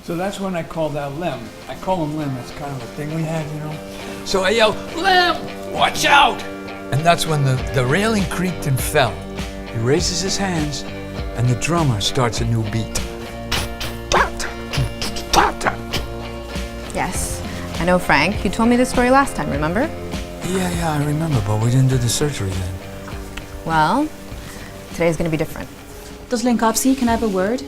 So that's when I called out Lem. I call him Lem, that's kind of a thing we had, you know? So I yelled, Lem, watch out! And that's when the railing creaked and fell. He raises his hands, and the drummer starts a new beat. Yes, I know Frank. You told me this story last time, remember? Yeah, I remember, but we didn't do the surgery then. Well, today's gonna be different. Does Linkopsy, can I have a word?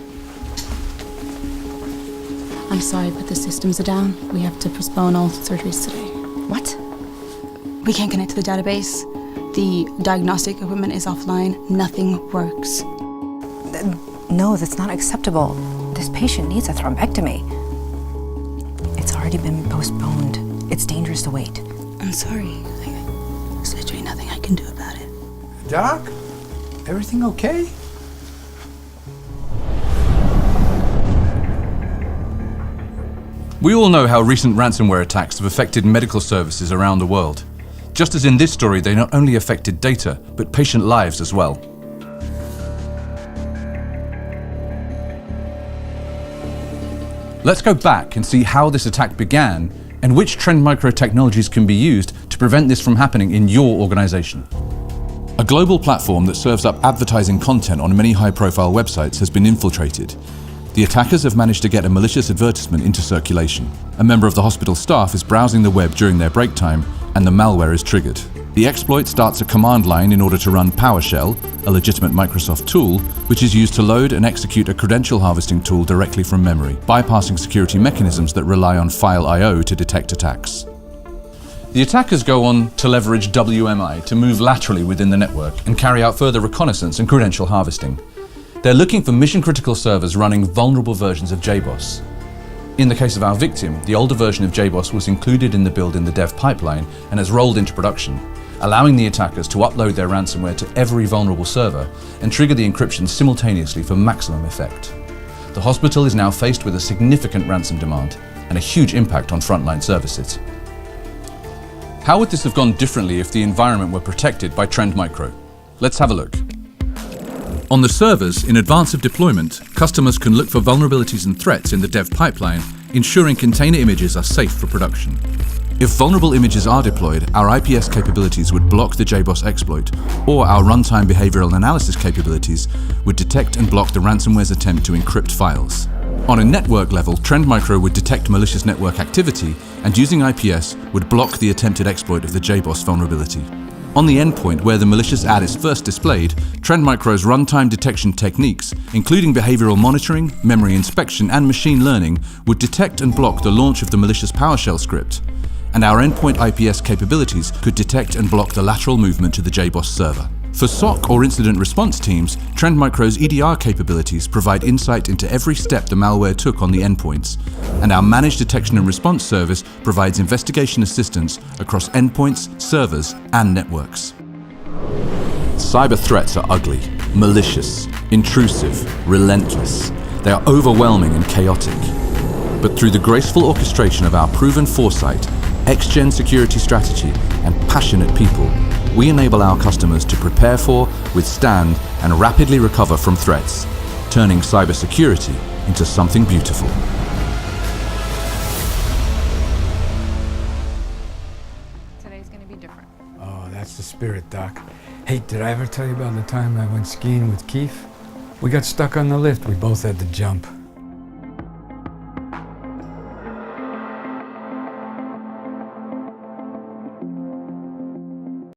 I'm sorry, but the systems are down. We have to postpone all surgeries today. What? We can't connect to the database. The diagnostic equipment is offline. Nothing works. No, that's not acceptable. This patient needs a thrombectomy. It's already been postponed. It's dangerous to wait. I'm sorry. There's literally nothing I can do about it. Doc, everything okay? We all know how recent ransomware attacks have affected medical services around the world. Just as in this story, they not only affected data, but patient lives as well. Let's go back and see how this attack began and which Trend Micro technologies can be used to prevent this from happening in your organization. A global platform that serves up advertising content on many high-profile websites has been infiltrated. The attackers have managed to get a malicious advertisement into circulation. A member of the hospital staff is browsing the web during their break time, and the malware is triggered. The exploit starts a command line in order to run PowerShell, a legitimate Microsoft tool, which is used to load and execute a credential harvesting tool directly from memory, bypassing security mechanisms that rely on file I/O to detect attacks. The attackers go on to leverage WMI to move laterally within the network and carry out further reconnaissance and credential harvesting. They're looking for mission-critical servers running vulnerable versions of JBoss. In the case of our victim, the older version of JBoss was included in the build in the dev pipeline and has rolled into production, allowing the attackers to upload their ransomware to every vulnerable server and trigger the encryption simultaneously for maximum effect. The hospital is now faced with a significant ransom demand and a huge impact on frontline services. How would this have gone differently if the environment were protected by Trend Micro? Let's have a look. On the servers, in advance of deployment, customers can look for vulnerabilities and threats in the dev pipeline, ensuring container images are safe for production. If vulnerable images are deployed, our IPS capabilities would block the JBoss exploit, or our runtime behavioral analysis capabilities would detect and block the ransomware's attempt to encrypt files. On a network level, Trend Micro would detect malicious network activity, and using IPS would block the attempted exploit of the JBoss vulnerability. On the endpoint where the malicious ad is first displayed, Trend Micro's runtime detection techniques, including behavioral monitoring, memory inspection, and machine learning, would detect and block the launch of the malicious PowerShell script. And our endpoint IPS capabilities could detect and block the lateral movement to the JBoss server. For SOC or incident response teams, Trend Micro's EDR capabilities provide insight into every step the malware took on the endpoints, and our managed detection and response service provides investigation assistance across endpoints, servers, and networks. Cyber threats are ugly, malicious, intrusive, relentless. They are overwhelming and chaotic. But through the graceful orchestration of our proven foresight, X-Gen security strategy, and passionate people, we enable our customers to prepare for, withstand, and rapidly recover from threats, turning cybersecurity into something beautiful. Today's gonna be different. Oh, that's the spirit, Doc. Hey, did I ever tell you about the time I went skiing with Keith? We got stuck on the lift. We both had to jump.